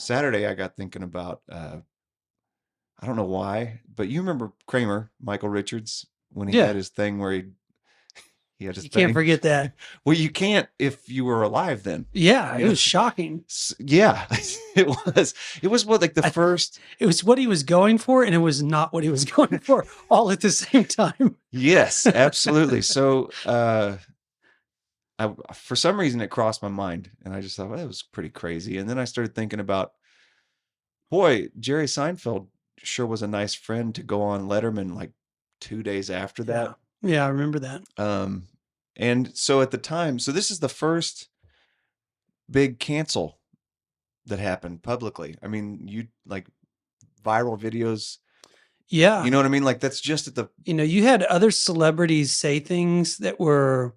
Saturday I got thinking about I don't know why, but you remember Kramer, Michael Richards, when he Yeah, had his thing where he had his you can't thing. forget that. Well, you can't if you were alive then. Yeah, You it know, was shocking. yeah, it was. It was what like the I, first. it was what he was going for, and it was not what he was going for, all at the same time. Yes, absolutely. So, for some reason, it crossed my mind, and I just thought, well, that was pretty crazy. And then I started thinking about, boy, Jerry Seinfeld sure was a nice friend to go on Letterman like 2 days after that. Yeah, yeah, I remember that. Um, and so at the time, so this is the first big cancel that happened publicly. I mean, you like viral videos, Yeah, you know what I mean? Like that's just at the, you had other celebrities say things that were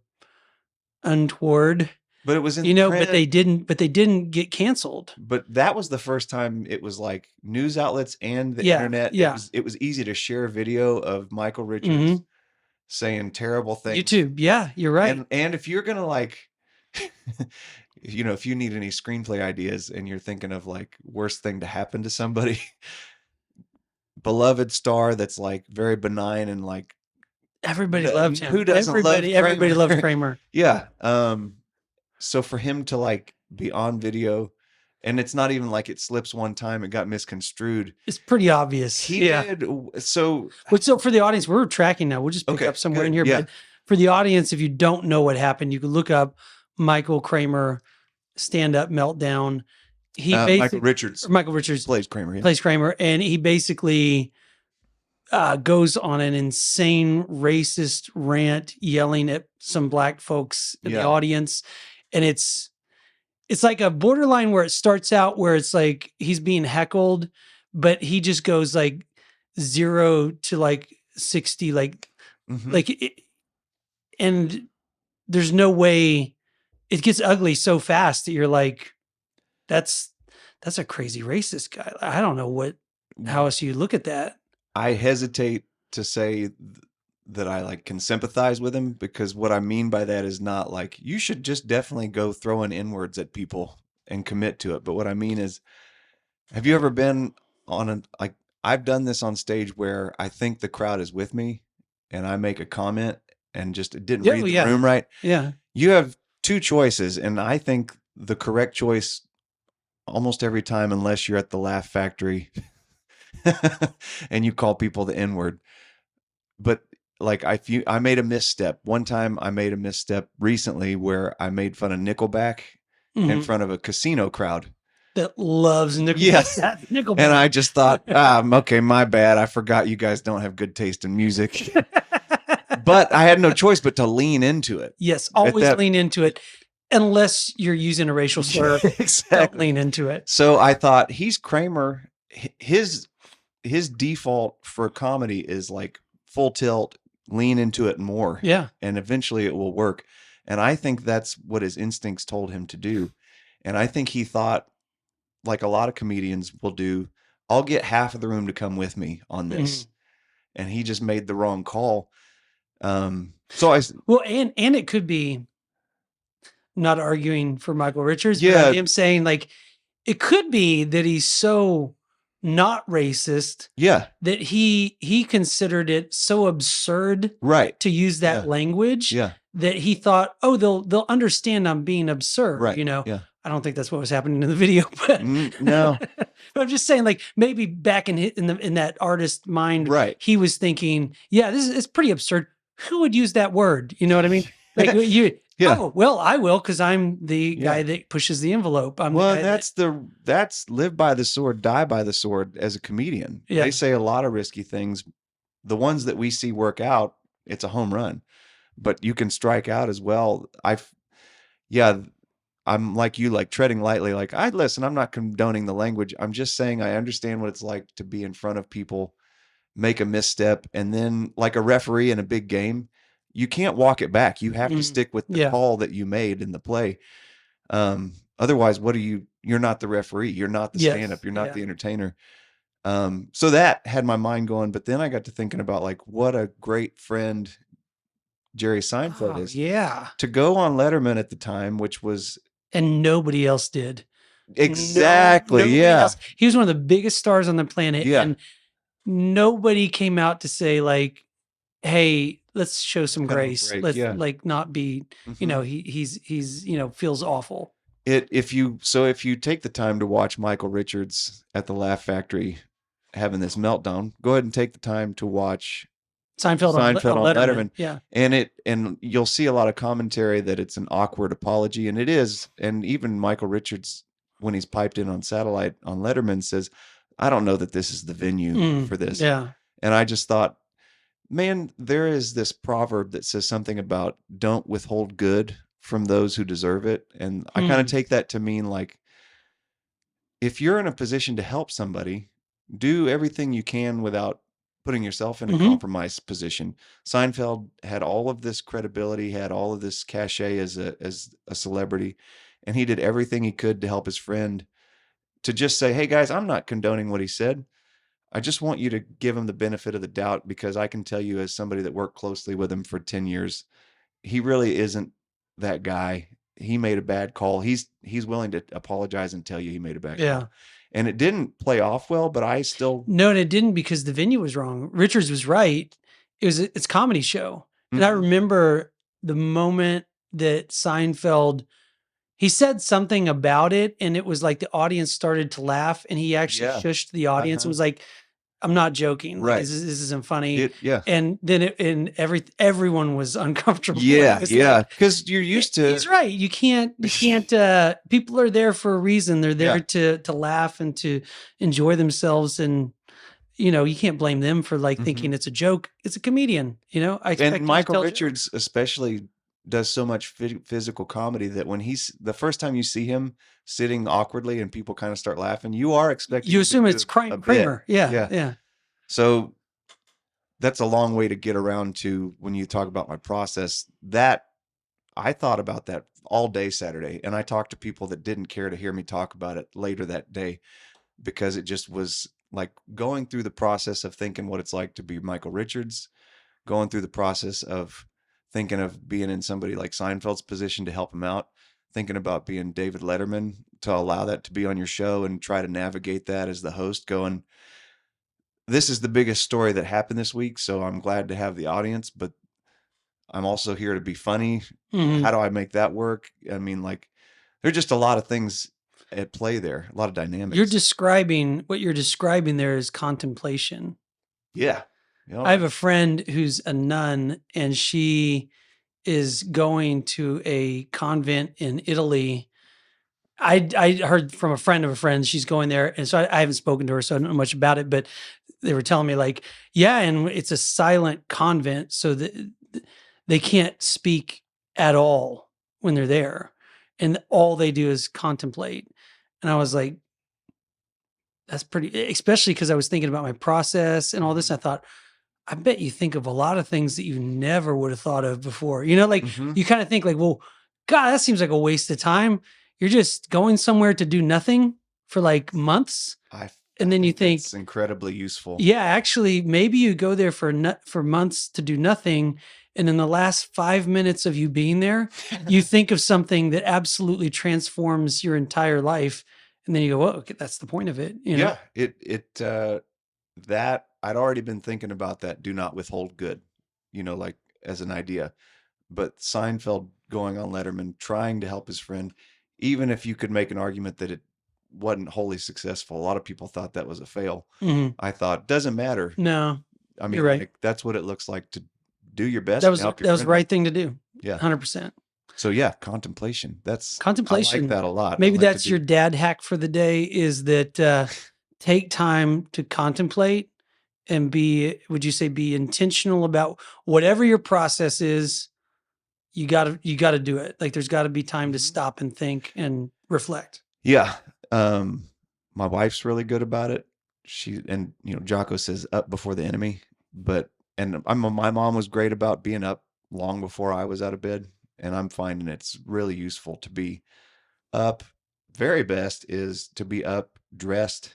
untoward, but it was in but print. they didn't get canceled. But that was the first time it was like news outlets and the Yeah, internet. It yeah. was easy to share a video of Michael Richards Hmm. saying terrible things. YouTube. Yeah, you're right. And if you're gonna like if you need any screenplay ideas and you're thinking of like worst thing to happen to somebody, beloved star that's like very benign and like Everybody loved him. who doesn't love Everybody loved Kramer? Kramer. Yeah. So for him to like be on video, and it's not even like it slips one time, it got misconstrued. It's pretty obvious. He Yeah. did. So So for the audience, we're tracking now. We'll just pick okay, up somewhere in good. here. Yeah. But for the audience, if you don't know what happened, you can look up Michael Kramer stand-up meltdown. Michael Richards Michael Richards plays Kramer. Yeah. plays Kramer, and he basically goes on an insane racist rant, yelling at some black folks in the Yeah. audience, and it's like a borderline where it starts out where it's like he's being heckled, but he just goes like 0 to like 60, like Mhm. like it, and there's no way it gets ugly so fast that you're like, that's a crazy racist guy. I don't know how else you look at that. I hesitate to say that I like can sympathize with him, because what I mean by that is not like you should just definitely go throwing inwards at people and commit to it. But what I mean is, have you ever been on like I've done this on stage where I think the crowd is with me and I make a comment and just didn't read the room right. Yeah. You have two choices, and I think the correct choice almost every time, unless you're at the Laugh Factory and you call people the N-word. But like I made a misstep. One time I made a misstep recently where I made fun of Nickelback in front of a casino crowd that loves Nickelback. Yes. Nickelback. And I just thought, okay, my bad. I forgot you guys don't have good taste in music. But I had no choice but to lean into it. Yes, always lean into it. Unless you're using a racial slur, Exactly. don't lean into it. So I thought, he's Kramer. His default for comedy is like full tilt, lean into it more. Yeah. And eventually it will work. And I think that's what his instincts told him to do. And I think he thought, like a lot of comedians will do, I'll get half of the room to come with me on this. And he just made the wrong call. And it could be, not arguing for Michael Richards, yeah, but him saying like, it could be that he's so not racist, yeah, that he considered it so absurd, right, to use that language, that he thought, oh, they'll understand I'm being absurd, right, Yeah. I don't think that's what was happening in the video, but no. But I'm just saying, like, maybe back in that artist mind, right, he was thinking, yeah, it's pretty absurd. Who would use that word? You know what I mean? Like yeah. Oh, well, I will, because I'm the guy that pushes the envelope. That's live by the sword, die by the sword as a comedian. Yeah. They say a lot of risky things. The ones that we see work out, it's a home run. But you can strike out as well. I'm like you, like treading lightly. Like, I'm not condoning the language. I'm just saying I understand what it's like to be in front of people, make a misstep, and then like a referee in a big game, you can't walk it back. You have to stick with the call that you made in the play. Otherwise, you're not the referee. You're not the stand-up. You're not the entertainer. So that had my mind going. But then I got to thinking about like what a great friend Jerry Seinfeld is. Yeah. To go on Letterman at the time, which was... And nobody else did. Exactly. Nobody Yeah. else. He was one of the biggest stars on the planet, Yeah. and nobody came out to say like, "Hey, let's show some Cut him a grace. break. Let's Yeah. like not be, Mhm. he's feels awful." If you take the time to watch Michael Richards at the Laugh Factory having this meltdown, go ahead and take the time to watch Seinfeld Seinfeld on on Letterman. Letterman, Yeah. and you'll see a lot of commentary that it's an awkward apology, and it is. And even Michael Richards, when he's piped in on satellite on Letterman, says, "I don't know that this is the venue for this." Yeah. And I just thought, man, there is this proverb that says something about don't withhold good from those who deserve it, and I kind of take that to mean like, if you're in a position to help somebody, do everything you can without putting yourself in a compromised position. Seinfeld had all of this credibility, had all of this cachet as a celebrity, and he did everything he could to help his friend, to just say, "Hey guys, I'm not condoning what he said. I just want you to give him the benefit of the doubt, because I can tell you, as somebody that worked closely with him for 10 years, he really isn't that guy. He made a bad call. He's willing to apologize and tell you he made a bad call." And it didn't play off well, but I still No, and it didn't, because the venue was wrong. Richards was right. It's a comedy show. And I remember the moment that Seinfeld, he said something about it, and it was like the audience started to laugh, and he actually shushed the audience. It was like, I'm not joking. Like, Right. this isn't funny. Yeah. And then everyone was uncomfortable. Yeah, It was yeah. like, Because you're used to he's right. You can't, people are there for a reason. They're there to laugh and to enjoy themselves. And, you can't blame them for like thinking it's a joke. It's a comedian, I expect And him to Michael tell Richards especially does so much physical comedy that when he's the first time you see him sitting awkwardly and people kind of start laughing, you are expecting You him to assume do it's a bit. Kramer. Yeah. Yeah. Yeah. So that's a long way to get around to when you talk about my process. That I thought about that all day Saturday, and I talked to people that didn't care to hear me talk about it later that day, because it just was like going through the process of thinking what it's like to be Michael Richards, going through the process of thinking of being in somebody like Seinfeld's position to help him out, thinking about being David Letterman, to allow that to be on your show and try to navigate that as the host, going, this is the biggest story that happened this week, so I'm glad to have the audience, but I'm also here to be funny. How do I make that work? I mean, like, there's just a lot of things at play there, a lot of dynamics. What you're describing there is contemplation. Yeah. I have a friend who's a nun, and she is going to a convent in Italy. I heard from a friend of a friend, she's going there. And so I haven't spoken to her, so I don't know much about it, but they were telling me like, yeah, and it's a silent convent, so that they can't speak at all when they're there. And all they do is contemplate. And I was like, that's pretty, especially because I was thinking about my process and all this. I thought, I bet you think of a lot of things that you never would have thought of before. Like you kind of think like, well, God, that seems like a waste of time. You're just going somewhere to do nothing for like months. And then you think it's incredibly useful. Yeah, actually, maybe you go there for months to do nothing. And in the last 5 minutes of you being there, you think of something that absolutely transforms your entire life. And then you go, well, okay, that's the point of it. Yeah, that I'd already been thinking about that. Do not withhold good, like as an idea. But Seinfeld going on Letterman, trying to help his friend, even if you could make an argument that it wasn't wholly successful. A lot of people thought that was a fail. I thought, doesn't matter. No, I mean, you're right. like, that's what it looks like to do your best. That was the right thing to do. Yeah, 100%. So yeah, contemplation. Contemplation. I like that a lot. Maybe that's your dad hack for the day, is that take time to contemplate and be intentional about whatever your process is. You gotta do it. Like there's gotta be time to stop and think and reflect. Yeah. My wife's really good about it. Jocko says up before the enemy, my mom was great about being up long before I was out of bed. And I'm finding it's really useful to be up. Very best is to be up, dressed,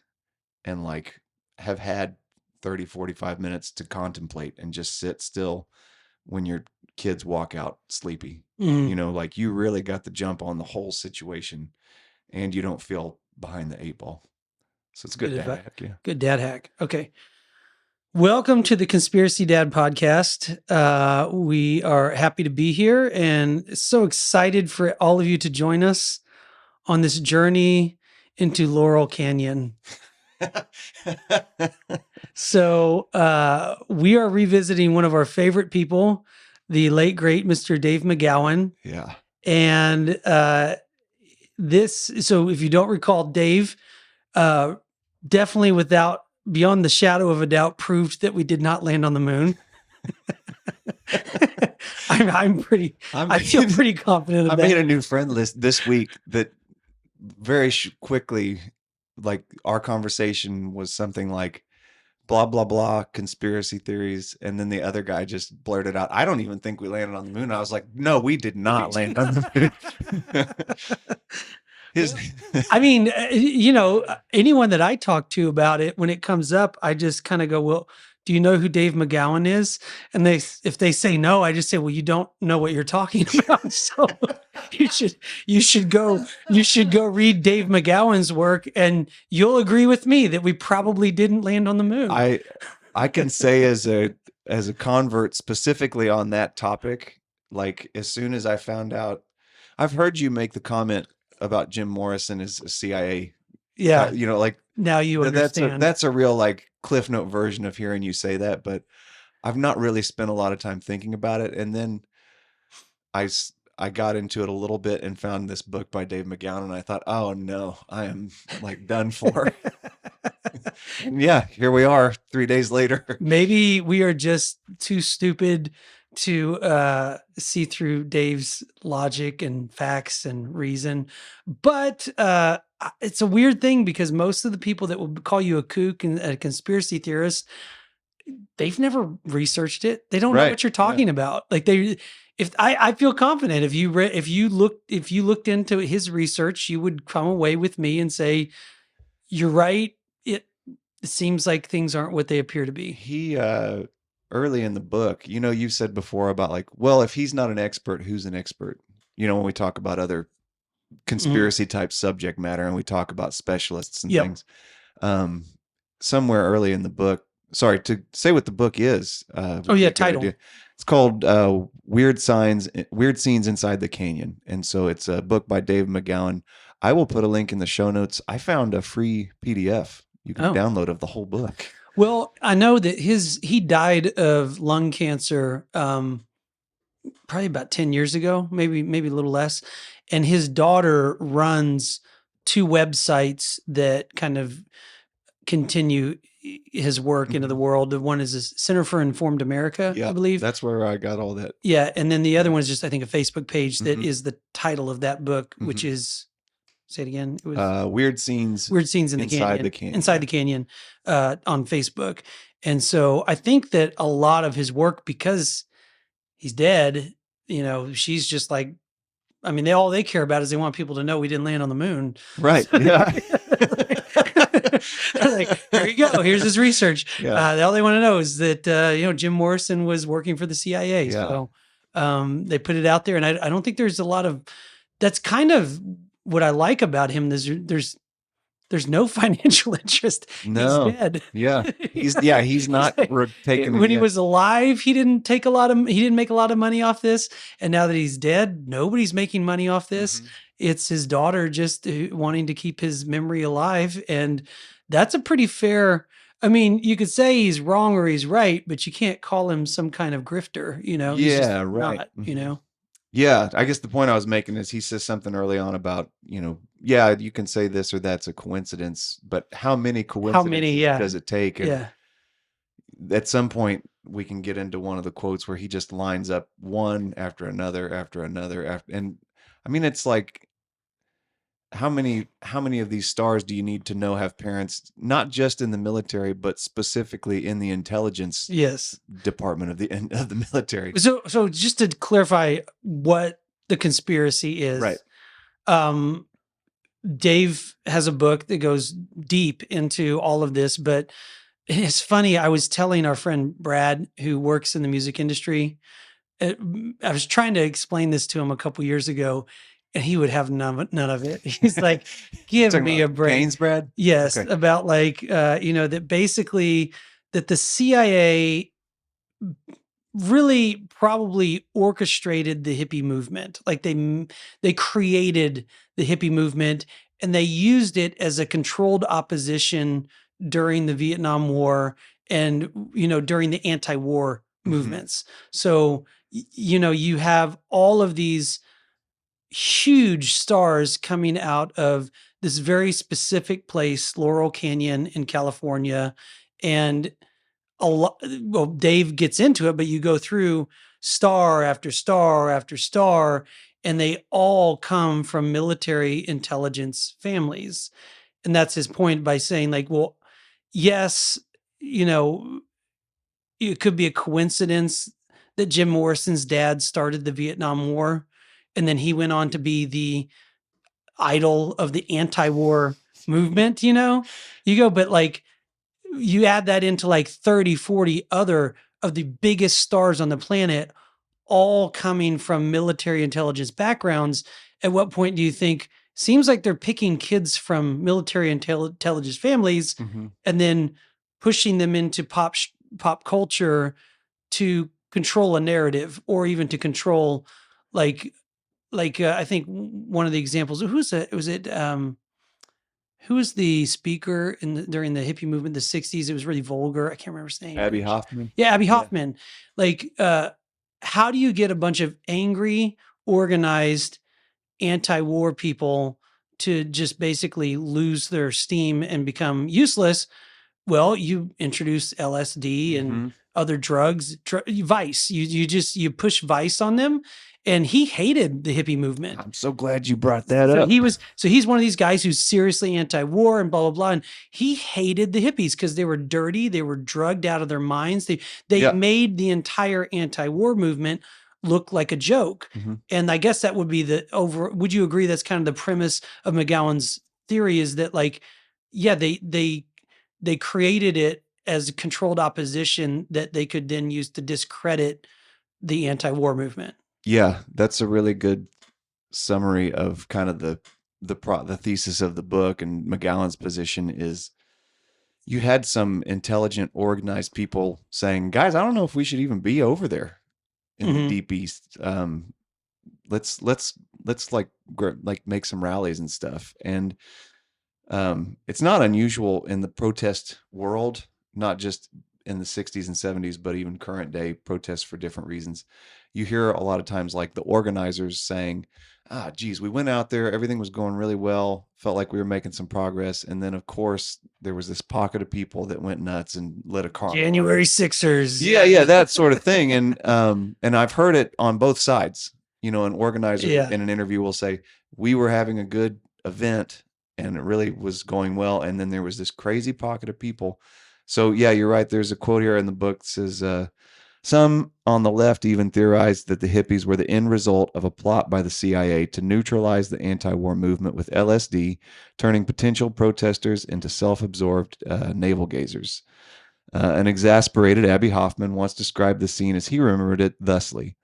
and like have had 30, 45 minutes to contemplate and just sit still when your kids walk out sleepy. Like you really got the jump on the whole situation. and you don't feel behind the 8 ball. So it's good Good to advice. hack. Yeah. Good dad hack. Okay. Welcome to the Conspiracy Dad podcast. We are happy to be here and so excited for all of you to join us on this journey into Laurel Canyon. So we are revisiting one of our favorite people, the late, great Mr. Dave McGowan. Yeah. And so if you don't recall, Dave definitely beyond the shadow of a doubt proved that we did not land on the moon. I feel pretty confident of that. I made a new friend list this week that very quickly, like our conversation was something like blah, blah, blah, conspiracy theories. And then the other guy just blurted out, I don't even think we landed on the moon. I was like, no, we did not land on the moon. I mean, anyone that I talk to about it, when it comes up, I just kind of go, well, do you know who Dave McGowan is? And if they say no, I just say, well, you don't know what you're talking about. So you should go read Dave McGowan's work, and you'll agree with me that we probably didn't land on the moon. I can say as a convert specifically on that topic, like as soon as I found out, I've heard you make the comment about Jim Morrison as a CIA. Yeah. Like now you understand. That's a real like Cliff Note version of hearing you say that, but I've not really spent a lot of time thinking about it. And then I got into it a little bit and found this book by Dave McGowan, and I thought, oh no, I am like done for. And yeah, here we are 3 days later. Maybe we are just too stupid to see through Dave's logic and facts and reason. But it's a weird thing because most of the people that will call you a kook and a conspiracy theorist, they've never researched it. They don't know what you're talking about. Like I feel confident if you looked into his research, you would come away with me and say, you're right. It seems like things aren't what they appear to be. He early in the book, you've said before about like, well, if he's not an expert, who's an expert? When we talk about other conspiracy type subject matter and we talk about specialists and things. Somewhere early in the book, sorry, to say what the book is. Title. It's called Weird Scenes Inside the Canyon. And so it's a book by Dave McGowan. I will put a link in the show notes. I found a free PDF you can download of the whole book. Well, I know that he died of lung cancer probably about 10 years ago, maybe a little less. And his daughter runs 2 websites that kind of continue his work into the world. The one is the Center for Informed America, I believe. That's where I got all that. Yeah. And then the other one is just, I think, a Facebook page that is the title of that book, which is, say it again. It was Weird Scenes in the Canyon. Inside the Canyon on Facebook. And so I think that a lot of his work, because he's dead, she's just like, I mean, all they care about is they want people to know we didn't land on the moon. Right. Yeah. Like, here you go. Here's his research. Yeah. All they want to know is that, Jim Morrison was working for the CIA. Yeah. So they put it out there. And I don't think there's a lot of, that's kind of what I like about him. There's no financial interest. No. He's dead. Yeah. He's not taking when he was alive, he didn't make a lot of money off this. And now that he's dead, nobody's making money off this. It's his daughter just wanting to keep his memory alive. And that's a pretty fair, I mean, you could say he's wrong or he's right, but you can't call him some kind of grifter, He's just right. not, Yeah, I guess the point I was making is he says something early on about, you can say this or that's a coincidence, but how many coincidences does it take? And at some point, we can get into one of the quotes where he just lines up one after another, and I mean, it's like, how many of these stars do you need to know have parents, not just in the military, but specifically in the intelligence department of the military? So just to clarify what the conspiracy is, right? Dave has a book that goes deep into all of this, but it's funny. I was telling our friend Brad, who works in the music industry, I was trying to explain this to him a couple years ago. and he would have none of it. He's like, give Talking me about a break. Gaines, Brad? Yes, Okay. about like that basically that the CIA really probably orchestrated the hippie movement. Like they created the hippie movement and they used it as a controlled opposition during the Vietnam War and during the anti-war movements. So you have all of these huge stars coming out of this very specific place, Laurel Canyon in California. And well, Dave gets into it, but you go through star after star after star, and they all come from military intelligence families. And that's his point by saying, like, well, yes, you know, it could be a coincidence that Jim Morrison's dad started the Vietnam War, and then he went on to be the idol of the anti-war movement, you go, but like you add that into like 30, 40 other of the biggest stars on the planet, all coming from military intelligence backgrounds. At what point do you think seems like they're picking kids from military intelligence families and then pushing them into pop culture to control a narrative or even to control like I think one of the examples who was the speaker during the hippie movement in the 60s? It was really vulgar. I can't remember his name. Abbie Hoffman. Yeah, Abbie Hoffman. Like, how do you get a bunch of angry, organized, anti-war people to just basically lose their steam and become useless? Well, you introduce LSD and other drugs, vice. You push vice on them. And he hated the hippie movement. I'm so glad you brought that up. He's one of these guys who's seriously anti-war and blah, blah, blah. And he hated the hippies because they were dirty. They were drugged out of their minds. They made the entire anti-war movement look like a joke. And I guess that would be would you agree that's kind of the premise of McGowan's theory is that like, yeah, they created it as a controlled opposition that they could then use to discredit the anti-war movement. Yeah, that's a really good summary of kind of the thesis of the book. And McGowan's position is you had some intelligent, organized people saying, guys, I don't know if we should even be over there in the Deep East. Let's like make some rallies and stuff. And it's not unusual in the protest world, not just in the 60s and 70s, but even current day protests for different reasons. You hear a lot of times like the organizers saying, geez, we went out there, everything was going really well, felt like we were making some progress. And then of course there was this pocket of people that went nuts and lit a car. January Sixers. Yeah, that sort of thing. And I've heard it on both sides. An organizer in an interview will say, we were having a good event and it really was going well. And then there was this crazy pocket of people. So yeah, you're right. There's a quote here in the book that says, some on the left even theorized that the hippies were the end result of a plot by the CIA to neutralize the anti-war movement with LSD, turning potential protesters into self-absorbed navel gazers. An exasperated Abbie Hoffman once described the scene as he remembered it thusly.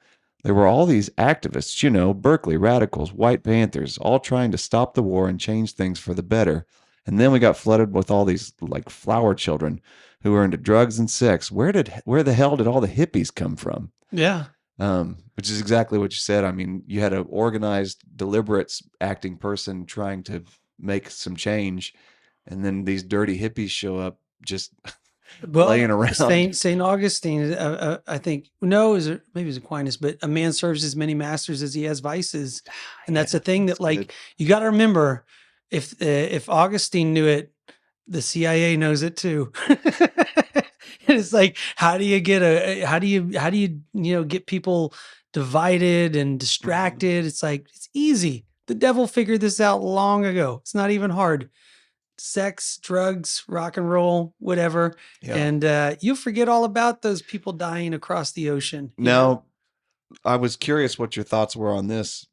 There were all these activists, Berkeley radicals, White Panthers, all trying to stop the war and change things for the better. And then we got flooded with all these like flower children who were into drugs and sex. Where the hell did all the hippies come from? Yeah. Which is exactly what you said. I mean, you had an organized, deliberate acting person trying to make some change. And then these dirty hippies show up just laying around. St. Augustine, I think, maybe it was Aquinas, but a man serves as many masters as he has vices. And that's a thing that like, you got to remember, if Augustine knew it, the CIA knows it too. And it's like, how do you get people divided and distracted? It's like, it's easy. The devil figured this out long ago. It's not even hard. Sex, drugs, rock and roll, whatever. Yeah. And you'll forget all about those people dying across the ocean. Now, I was curious what your thoughts were on this.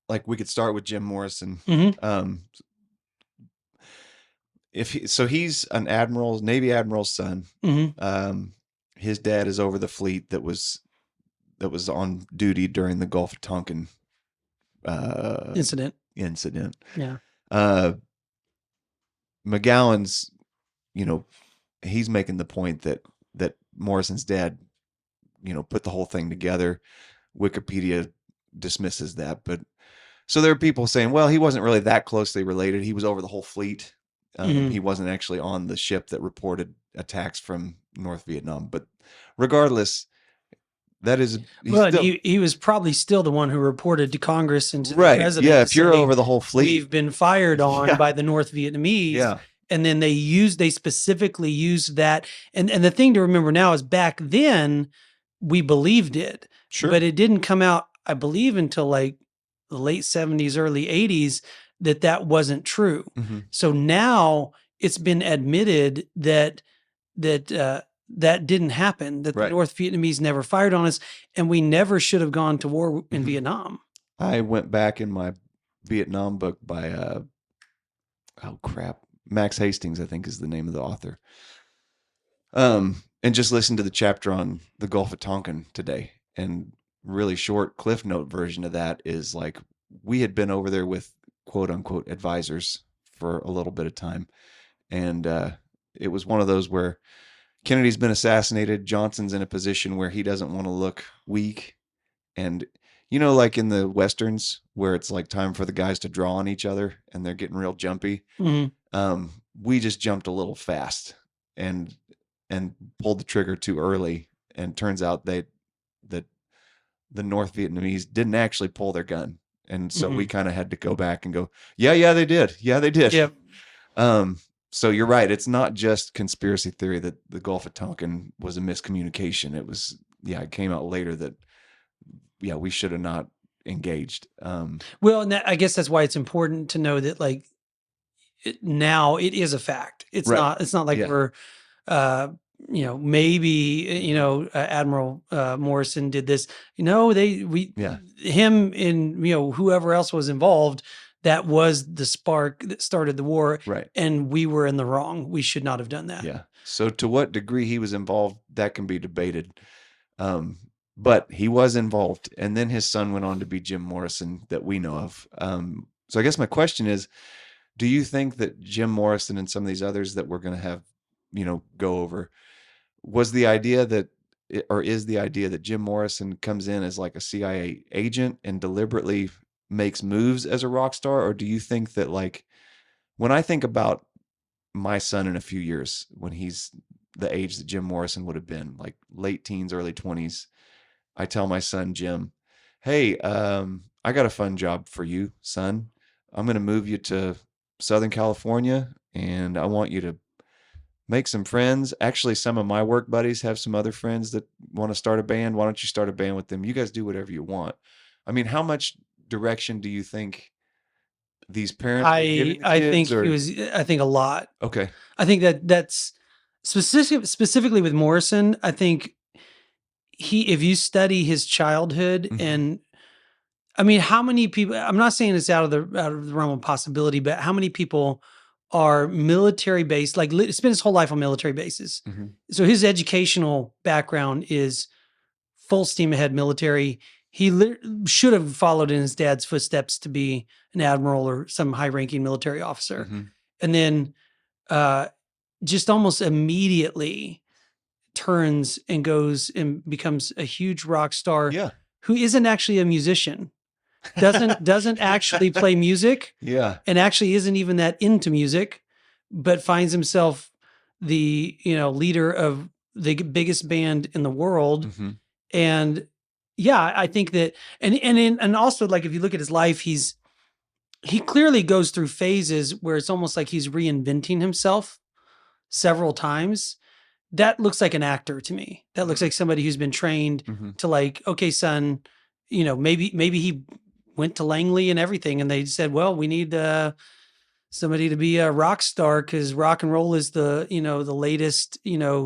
Like we could start with Jim Morrison. He's an Navy admiral's son. His dad is over the fleet that was on duty during the Gulf of Tonkin incident. incident. Yeah. McGowan's, he's making the point that Morrison's dad, put the whole thing together. Wikipedia dismisses that, but so there are people saying, well, he wasn't really that closely related. He was over the whole fleet. Mhm. He wasn't actually on the ship that reported attacks from North Vietnam. But regardless, that is Well, he was probably still the one who reported to Congress and to the right. president. Yeah, to if you're say, over the whole fleet, we've been fired on Yeah. by the North Vietnamese. yeah, And then they specifically used that. And the thing to remember now is back then we believed it, sure. but it didn't come out, I believe, until like the late 70s, early 80s, that wasn't true. Mhm. So now it's been admitted that that didn't happen, that Right. the North Vietnamese never fired on us, and we never should have gone to war in Mhm. Vietnam. I went back in my Vietnam book by Max Hastings, I think is the name of the author. And just listened to the chapter on the Gulf of Tonkin today. And really short cliff note version of that is like we had been over there with quote unquote advisors for a little bit of time. And it was one of those where Kennedy's been assassinated. Johnson's in a position where he doesn't want to look weak. And, like in the Westerns where it's like time for the guys to draw on each other and they're getting real jumpy. Mhm. We just jumped a little fast and pulled the trigger too early. And turns out that the North Vietnamese didn't actually pull their gun. And so we kind of had to go back and go, yeah, they did. Yeah, they did. Yep. So you're right. It's not just conspiracy theory that the Gulf of Tonkin was a miscommunication. It was, it came out later that, we should have not engaged. Well, and I guess that's why it's important to know that like now it is a fact. It's Right. not like Yeah. we're, maybe, Admiral Morrison did this, him and, whoever else was involved, that was the spark that started the war. Right. And we were in the wrong. We should not have done that. Yeah. So to what degree he was involved, that can be debated. But he was involved. And then his son went on to be Jim Morrison that we know of. So I guess my question is, do you think that Jim Morrison and some of these others that we're going to have, go over, was the idea is the idea that Jim Morrison comes in as like a CIA agent and deliberately makes moves as a rock star? Or do you think that, like, when I think about my son in a few years, when he's the age that Jim Morrison would have been, like late teens, early 20s, I tell my son, Jim, hey, I got a fun job for you, son. I'm going to move you to Southern California and I want you to make some friends. Actually, some of my work buddies have some other friends that want to start a band. Why don't you start a band with them? You guys do whatever you want. I mean, how much direction do you think these parents were giving the kids, I think a lot. Okay. I think that's specifically with Morrison. I think if you study his childhood and I mean, how many people, I'm not saying it's out of the realm of possibility, but how many people are military based, like spent his whole life on military bases. So his educational background is full steam ahead military. He should have followed in his dad's footsteps to be an admiral or some high ranking military officer. And then just almost immediately turns and goes and becomes a huge rock star who isn't actually a musician. Doesn't actually play music. Yeah. And actually isn't even that into music, but finds himself the, leader of the biggest band in the world. And yeah, I think that, and also like, if you look at his life, he clearly goes through phases where it's almost like he's reinventing himself several times. That looks like an actor to me. That looks like somebody who's been trained to like, okay, son, maybe he went to Langley and everything. And they said, well, we need somebody to be a rock star because rock and roll is the latest,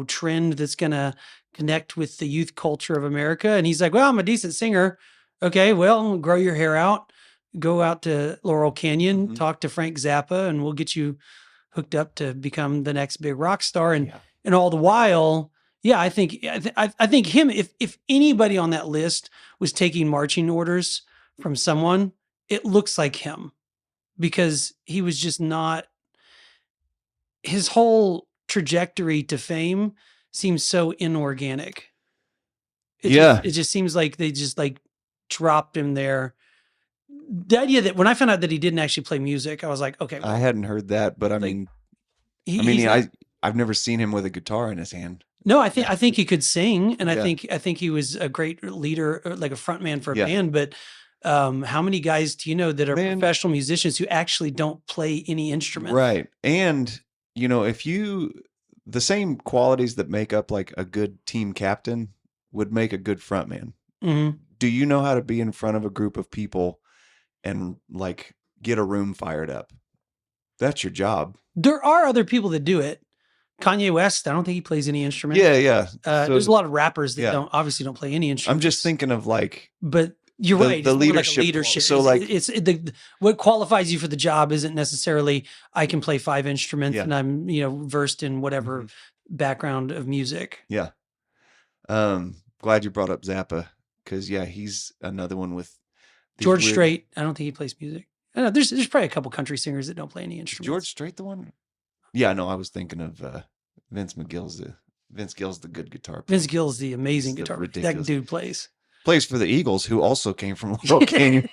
trend that's going to connect with the youth culture of America. And he's like, well, I'm a decent singer. Okay, well, grow your hair out, go out to Laurel Canyon, talk to Frank Zappa, and we'll get you hooked up to become the next big rock star. And all the while, I think him, if anybody on that list was taking marching orders from someone, it looks like him because he was just not, his whole trajectory to fame seems so inorganic. It just seems like they just like dropped him there. The idea that when I found out that he didn't actually play music, I was like, okay, I hadn't heard that, but I've never seen him with a guitar in his hand. No, I think he could sing, and I think he was a great leader, like a front man for a band. But how many guys do you know that are professional musicians who actually don't play any instrument? Right. And the same qualities that make up like a good team captain would make a good front man. Mm-hmm. Do you know how to be in front of a group of people and like get a room fired up? That's your job. There are other people that do it. Kanye West, I don't think he plays any instrument. Yeah. There's a lot of rappers that obviously don't play any instrument. I'm just thinking of like, but you're right. The leadership. Like leadership. So like, it's what qualifies you for the job isn't necessarily I can play 5 instruments and I'm versed in whatever background of music. Yeah. Glad you brought up Zappa because he's another one with George Strait. I don't think he plays music. I don't know, there's probably a couple country singers that don't play any instruments. George Strait, the one? Yeah, no, I was thinking of Vince Gill's the good guitar player. Vince Gill's the amazing guitar player. That dude plays for the Eagles, who also came from Laurel Canyon.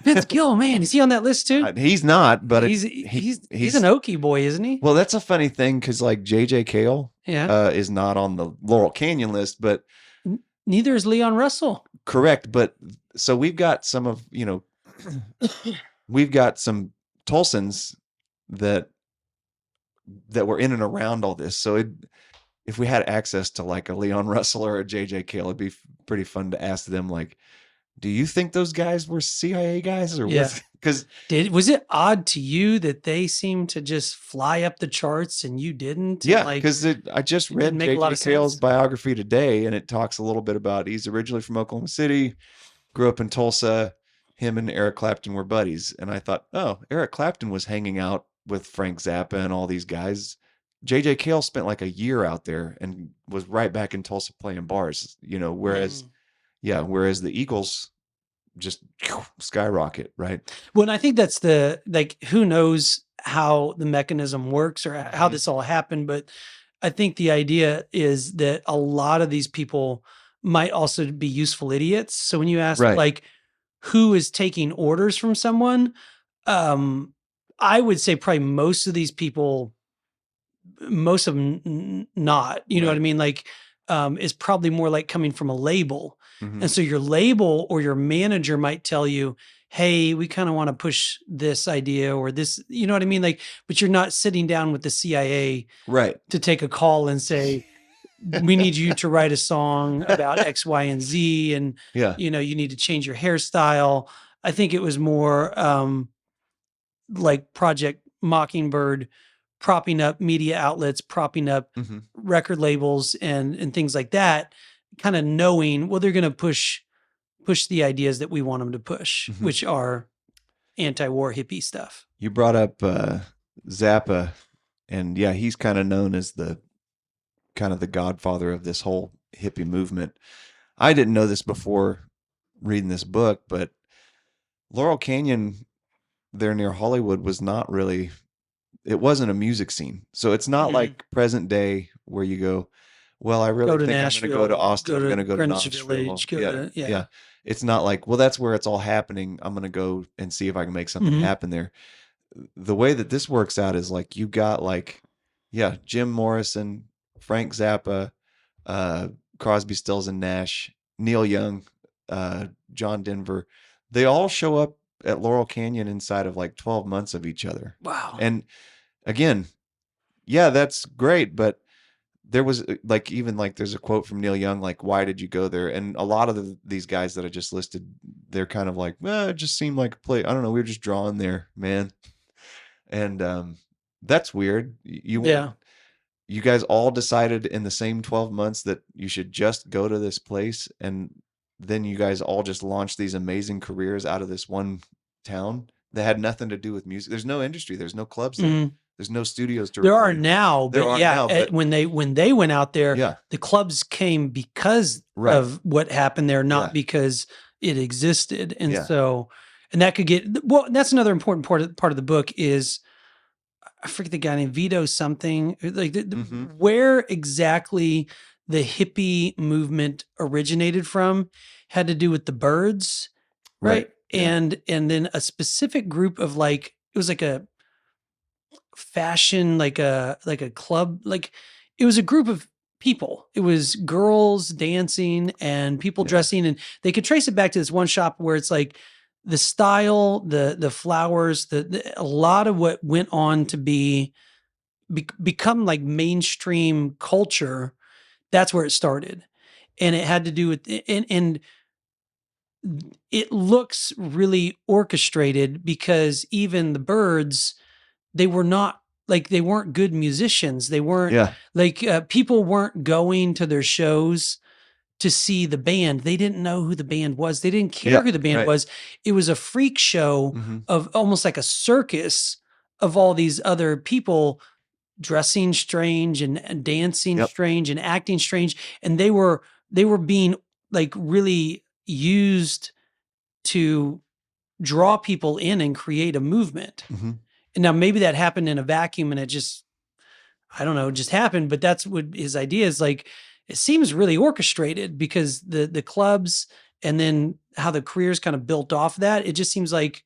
Vince Gill, man, is he on that list too? He's not, but he's an Okie boy, isn't he? Well, that's a funny thing because like J.J. Cale is not on the Laurel Canyon list, but neither is Leon Russell. Correct, but so we've got some of we've got some Tulsans that were in and around all this. So if we had access to like a Leon Russell or a J.J. Cale, it'd be pretty fun to ask them like, do you think those guys were CIA guys or because was it odd to you that they seemed to just fly up the charts and you didn't? Yeah, because I just read J.J. Cale's biography today, and it talks a little bit about he's originally from Oklahoma City, grew up in Tulsa. Him and Eric Clapton were buddies, and I thought, oh, Eric Clapton was hanging out with Frank Zappa and all these guys. J.J. Cale spent like a year out there and was right back in Tulsa playing bars. Whereas the Eagles just skyrocket, right? Well, and I think that's who knows how the mechanism works or how this all happened, but I think the idea is that a lot of these people might also be useful idiots. So when you ask like who is taking orders from someone, I would say probably most of these people, most of them not, you know what I mean? Like, is probably more like coming from a label. Mm-hmm. And so your label or your manager might tell you, hey, we kind of want to push this idea or this, you know what I mean? Like, but you're not sitting down with the CIA to take a call and say, we need you to write a song about X, Y, and Z. And, you need to change your hairstyle. I think it was more like Project Mockingbird propping up media outlets, propping up record labels and things like that, kind of knowing, well, they're going to push the ideas that we want them to push, which are anti-war hippie stuff. You brought up Zappa, and he's kind of known as the godfather of this whole hippie movement. I didn't know this before reading this book, but Laurel Canyon there near Hollywood was not really, it wasn't a music scene. So it's not like present day where you go, well, I really think Nashville, I'm going to go to Austin. I'm going to go to Nashville. Village, It's not like, well, that's where it's all happening. I'm going to go and see if I can make something happen there. The way that this works out is like, you got like, Jim Morrison, Frank Zappa, Crosby, Stills and Nash, Neil Young, John Denver. They all show up at Laurel Canyon inside of like 12 months of each other. Wow. And again, that's great. But there was like, even like there's a quote from Neil Young, like, why did you go there? And a lot of these guys that I just listed, they're kind of like, well, it just seemed like a play. I don't know. We were just drawn there, man. And that's weird. You guys all decided in the same 12 months that you should just go to this place. And then you guys all just launched these amazing careers out of this one town that had nothing to do with music. There's no industry. There's no clubs there. There's no studios to There record. are now, but when they went out there, the clubs came because of what happened there, not because it existed. And so, And that could get, well, that's another important part of the book is, I forget the guy named Vito something, like Hmm. where exactly the hippie movement originated from had to do with the Byrds, Right. right? Yeah. And then a specific group of like, it was like a fashion, like a club, like it was a group of people. It was girls dancing and people Yeah. dressing, and they could trace it back to this one shop where it's like the style, the flowers, a lot of what went on to become like mainstream culture. That's where it started, and it had to do with and it looks really orchestrated because even the Byrds, they were not like they weren't good musicians. They weren't Yeah. like people weren't going to their shows to see the band. They didn't know who the band was. They didn't care Yeah. who the band Right. was. It was a freak show Hmm. of almost like a circus of all these other people dressing strange and dancing Yep. strange and acting strange, and they were being like really used to draw people in and create a movement. Hmm. And now maybe that happened in a vacuum and it just, I don't know, just happened, but that's what his idea is. Like it seems really orchestrated because the clubs and then how the careers kind of built off that, it just seems like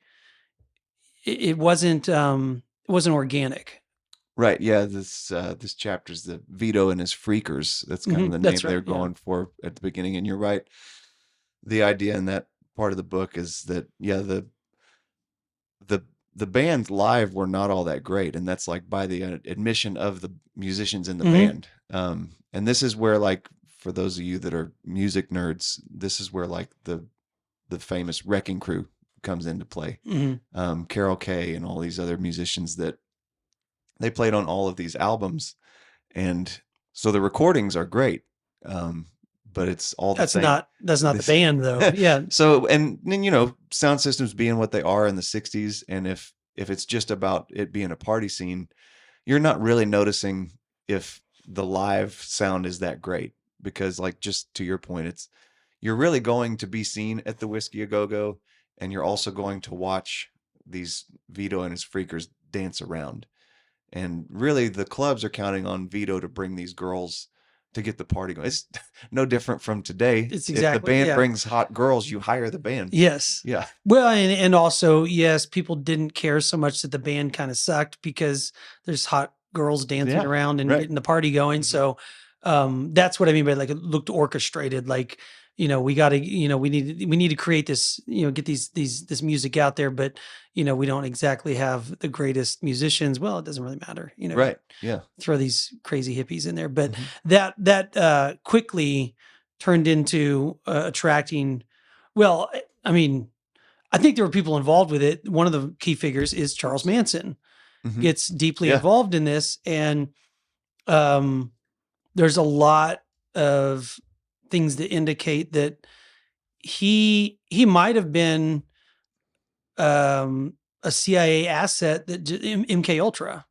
it wasn't organic. Right. Yeah. This chapter's the Vito and his Freakers. That's kind of the name That's right. they're Yeah. going for at the beginning. And you're right. The idea in that part of the book is that, yeah, the the bands live were not all that great, and that's like by the admission of the musicians in the Hmm. band. And this is where, like, for those of you that are music nerds, this is where like the famous Wrecking Crew comes into play. Hmm. Carol Kay and all these other musicians that they played on all of these albums, and so the recordings are great. Um, but it's all the same. That's not the This band though. Yeah. so and then sound systems being what they are in the 60s, and if it's just about it being a party scene, you're not really noticing if the live sound is that great, because like just to your point, it's you're really going to be seen at the Whiskey A Go Go, and you're also going to watch these Vito and his Freakers dance around. And really, the clubs are counting on Vito to bring these girls to get the party going. It's no different from today. It's If the exactly, band yeah. brings hot girls, you hire the band. Yes. Yeah. Well, and also, yes, people didn't care so much that the band kind of sucked because there's hot girls dancing Yeah. around and Right. getting the party going. Mhm. So that's what I mean by like it looked orchestrated. Like, we got to, we need to create this, get this music out there, but we don't exactly have the greatest musicians. Well, it doesn't really matter. Right. Yeah. Throw these crazy hippies in there, but Mhm. that quickly turned into attracting. Well, I mean, I think there were people involved with it. One of the key figures is Charles Manson. Mhm. Gets deeply Yeah. involved in this, and there's a lot of things that indicate that he might have been a CIA asset that MK Ultra.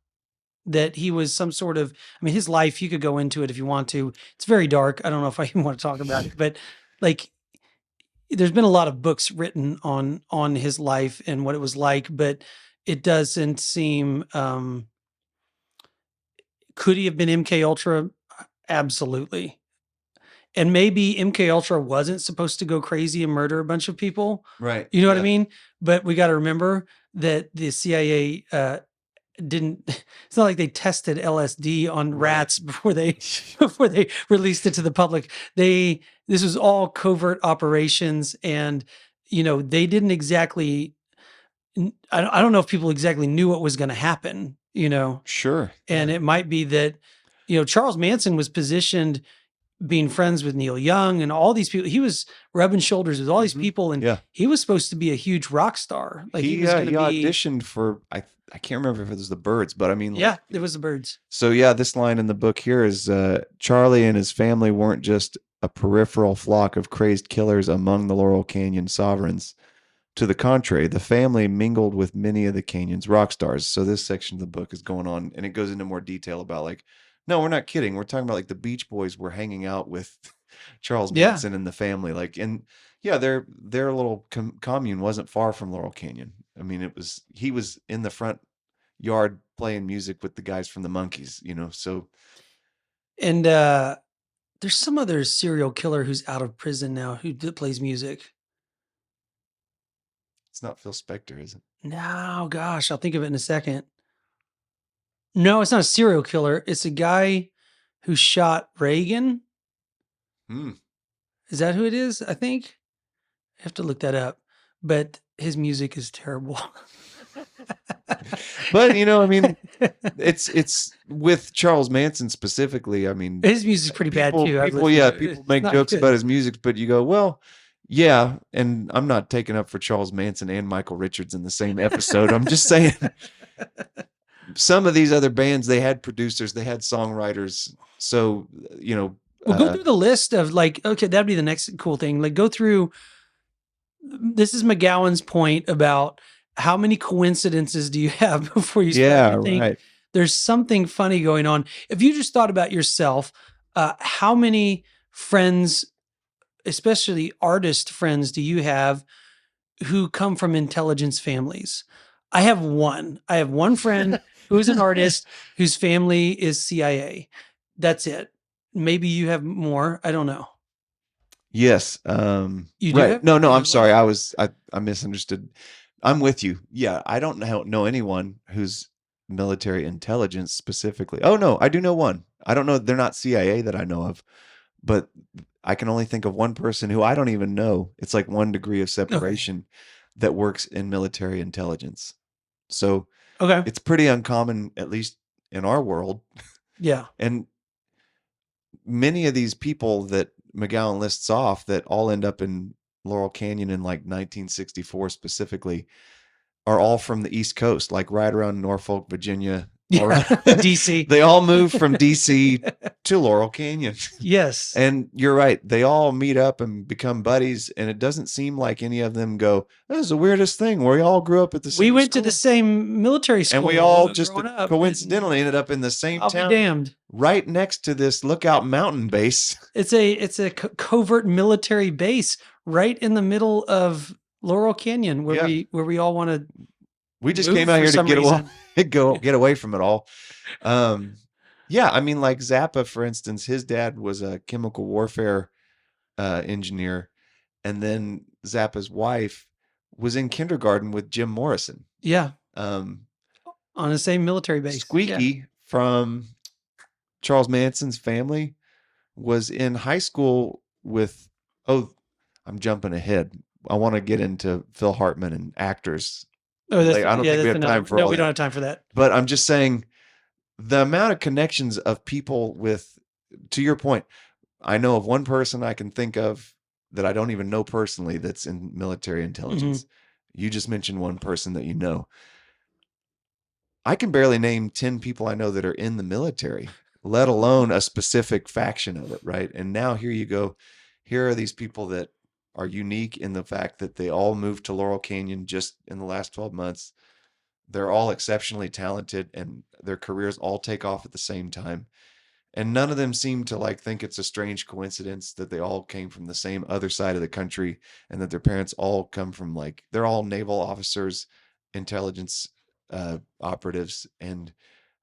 That he was some sort of, I mean, his life, you could go into it if you want to. It's very dark. I don't know if I even want to talk about it, but like there's been a lot of books written on his life and what it was like, but it doesn't seem could he have been MK Ultra? Absolutely. And maybe MK Ultra wasn't supposed to go crazy and murder a bunch of people. Right. You know what I Yeah. mean? But we got to remember that the CIA didn't it's not like they tested LSD on Right. rats before they before they released it to the public. This was all covert operations, and they didn't exactly I don't know if people exactly knew what was going to happen, Sure. and Yeah. it might be that Charles Manson was positioned being friends with Neil Young and all these people. He was rubbing shoulders with all these Mhm. people, and Yeah. he was supposed to be a huge rock star. Like he He was going he to be. auditioned for I can't remember if it was the Birds, but I mean, like, Yeah, it was the Birds. so yeah, this line in the book here is Charlie and his family weren't just a peripheral flock of crazed killers among the Laurel Canyon sovereigns. To the contrary, the family mingled with many of the canyon's rock stars. So this section of the book is going on, and it goes into more detail about like, no, we're not kidding. We're talking about like the Beach Boys were hanging out with Charles Yeah. Manson and the family. Like, and Yeah, their little commune wasn't far from Laurel Canyon. I mean, he was in the front yard playing music with the guys from the Monkees, so And there's some other serial killer who's out of prison now who plays music. it's not Phil Spector, is it? No, gosh, I'll think of it in a second. No, it's not a serial killer. It's a guy who shot Reagan. Hmm. Is that who it is? I think. I have to look that up. But his music is terrible. But I mean, it's with Charles Manson specifically. I mean, his music's pretty bad too. People make jokes about his music, but you go, well, yeah. And I'm not taking up for Charles Manson and Michael Richards in the same episode. I'm just saying, some of these other bands, they had producers, they had songwriters. So, Well, go through the list of like, okay, that'd be the next cool thing. Like, go through. This is McGowan's point about how many coincidences do you have before you start to think right. there's something funny going on. If you just thought about yourself, how many friends, especially artist friends, do you have who come from intelligence families? I have one. I have one friend who is an artist whose family is CIA. That's it. Maybe you have more. I don't know. Yes. You do right. have- No, you I'm have sorry. one? I misunderstood. I'm with you. Yeah. I don't know anyone who's military intelligence specifically. Oh no, I do know one. I don't know. They're not CIA that I know of, but I can only think of one person who I don't even know. It's like 1 degree of separation that works in military intelligence. So Okay. it's pretty uncommon, at least in our world. Yeah. And many of these people that McGowan lists off that all end up in Laurel Canyon in like 1964 specifically are all from the East Coast, like right around Norfolk, Virginia. Yeah. DC. They all moved from DC to Laurel Canyon. Yes. And you're right. They all meet up and become buddies. And it doesn't seem like any of them go, "That is the weirdest thing." We all grew up at the same We went to school. the same military school. And we all just growing up, coincidentally ended up in the same I'll be town damned. right next to this Lookout Mountain base. It's a covert military base right in the middle of Laurel Canyon where we all want to. We just came out here to get away from it all. Yeah, I mean, like Zappa, for instance, his dad was a chemical warfare engineer, and then Zappa's wife was in kindergarten with Jim Morrison. Yeah. On the same military base. Squeaky from Charles Manson's family was in high school with. Oh, I'm jumping ahead. I want to get into Phil Hartman and actors. Oh, I don't think we have time for all we that. don't have time for that. But I'm just saying the amount of connections of people with, to your point, I know of one person I can think of that I don't even know personally that's in military intelligence. Mm-hmm. You just mentioned one person that you know. I can barely name 10 people I know that are in the military, let alone a specific faction of it, right? And now here you go. Here are these people that are unique in the fact that they all moved to Laurel Canyon just in the last 12 months. They're all exceptionally talented and their careers all take off at the same time. And none of them seem to like think it's a strange coincidence that they all came from the same other side of the country and that their parents all come from like, they're all naval officers, intelligence operatives. And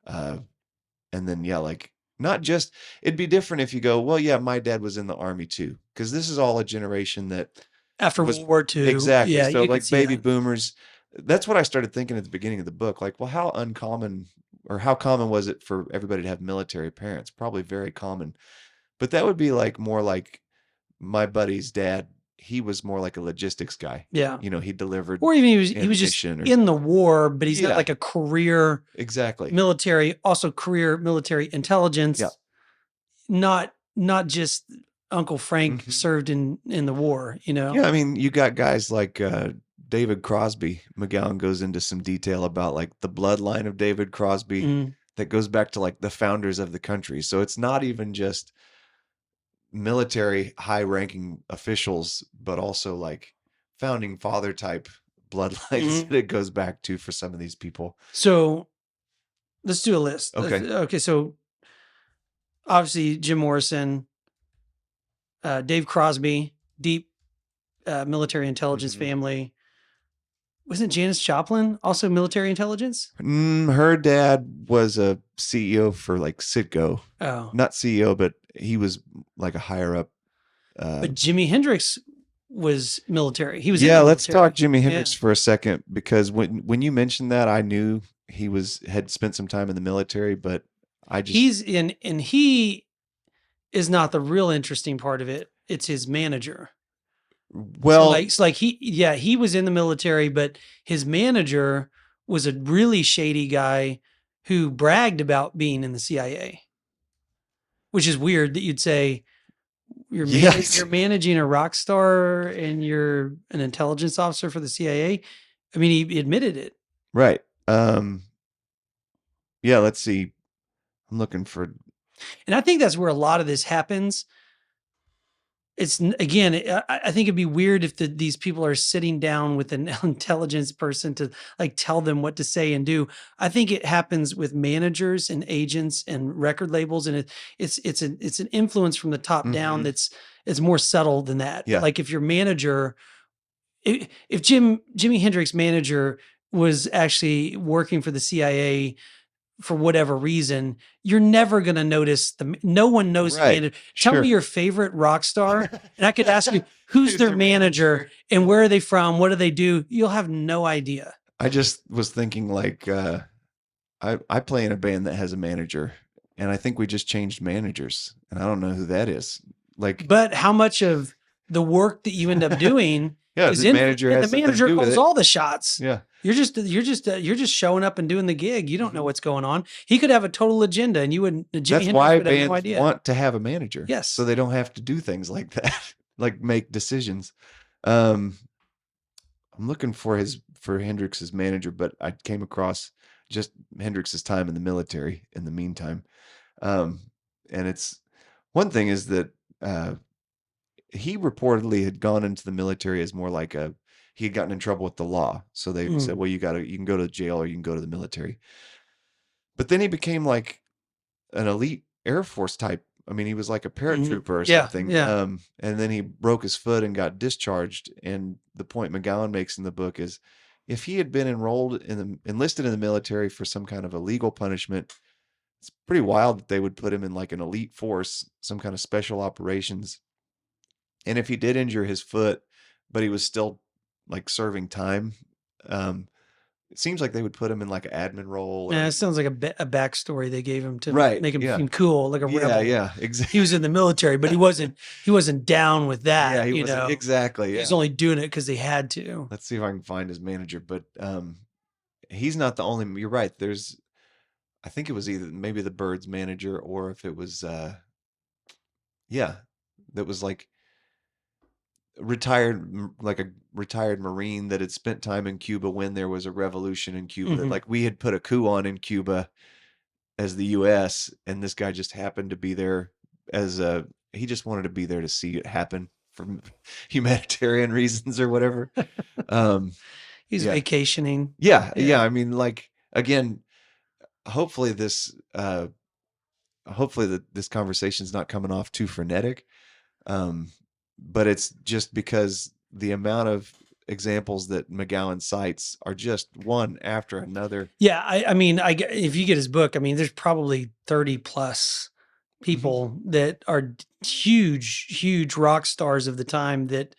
then, yeah, like not just, it'd be different if you go, well, yeah, my dad was in the army too. Cause this is all a generation that after World War II. Exactly. Yeah, so like baby boomers, that's what I started thinking at the beginning of the book. Like, well, how uncommon or how common was it for everybody to have military parents? Probably very common. But that would be like more like my buddy's dad. He was more like a logistics guy. Yeah. He delivered. Or even he was just in the war, but he's got like a career military, also career military intelligence. Yeah. Not just Uncle Frank served in the war, Yeah, I mean, you got guys like David Crosby. McGowan goes into some detail about like the bloodline of David Crosby that goes back to like the founders of the country. So it's not even just military high-ranking officials, but also like founding father type bloodlines that it goes back to for some of these people. So let's do a list. Okay. Okay. So obviously Jim Morrison, Dave Crosby, deep military intelligence Mhm. family. Wasn't Janis Joplin also military intelligence? Her dad was a CEO for like Citgo, Oh, not CEO, but he was like a higher up. but Jimi Hendrix was military. He was in Yeah, the let's talk military. Jimi Yeah. Hendrix for a second, because when you mentioned that, I knew he had spent some time in the military, but I just He's in, and he is not the real interesting part of it. It's his manager. well, So like he was in the military, but his manager was a really shady guy who bragged about being in the CIA, which is weird that you'd say yes, you're managing a rock star and you're an intelligence officer for the CIA. I mean, he admitted it. right. Yeah, let's see. I'm looking for. And I think that's where a lot of this happens. It's again, I think it'd be weird if these people are sitting down with an intelligence person to like tell them what to say and do. I think it happens with managers and agents and record labels, and it's an influence from the top down Mhm. that's it's more subtle than that. But Yeah, like if your manager, if Jimi Hendrix manager was actually working for the CIA for whatever reason, you're never going to notice no one knows the right. manager. Tell Sure. me your favorite rock star, and I could ask you who's their manager and where are they from, what do they do? You'll have no idea. I just was thinking like I play in a band that has a manager, and I think we just changed managers, and I don't know who that is. Like, But how much of the work that you end up doing yeah, is the manager and has the something to manager do with calls it. all the shots. Yeah. You're just showing up and doing the gig. You don't know Mhm. what's going on. He could have a total agenda, and you wouldn't. Jimi That's Hendrix why would have no bands idea. want to have a manager. Yes. So they don't have to do things like that, like make decisions. Um, I'm looking for Hendrix's manager, but I came across just Hendrix's time in the military in the meantime. Um, and it's one thing is that uh, he reportedly had gone into the military as more like he had gotten in trouble with the law. So they said, well, you can go to jail or you can go to the military. But then he became like an elite Air Force type. I mean, he was like a paratrooper or Yeah, something. yeah. And then he broke his foot and got discharged. And the point McGowan makes in the book is, if he had been enlisted in the military for some kind of illegal punishment, it's pretty wild that they would put him in like an elite force, some kind of special operations. And if he did injure his foot, but he was still like serving time, um, it seems like they would put him in like an admin role. Yeah, Or, it sounds like a backstory they gave him to right. make him Yeah. seem cool, like a Yeah. rebel. Yeah. He Exactly. was in the military, but he wasn't down with that. Yeah. He you wasn't know, exactly. he Yeah. was only doing it because they had to. Let's see if I can find his manager. But he's not the only. You're right. I think it was either maybe the Birds manager, or if it was, yeah, that was like like a retired Marine that had spent time in Cuba when there was a revolution in Cuba. That like we had put a coup on in Cuba as the U.S., and this guy just happened to be there he just wanted to be there to see it happen for humanitarian reasons or whatever. He's Yeah. vacationing. Yeah. Yeah. I mean, like, again, hopefully this conversation is not coming off too frenetic. But it's just because the amount of examples that McGowan cites are just one after another. Yeah, I mean, if you get his book, I mean, there's probably 30 plus people that are huge rock stars of the time that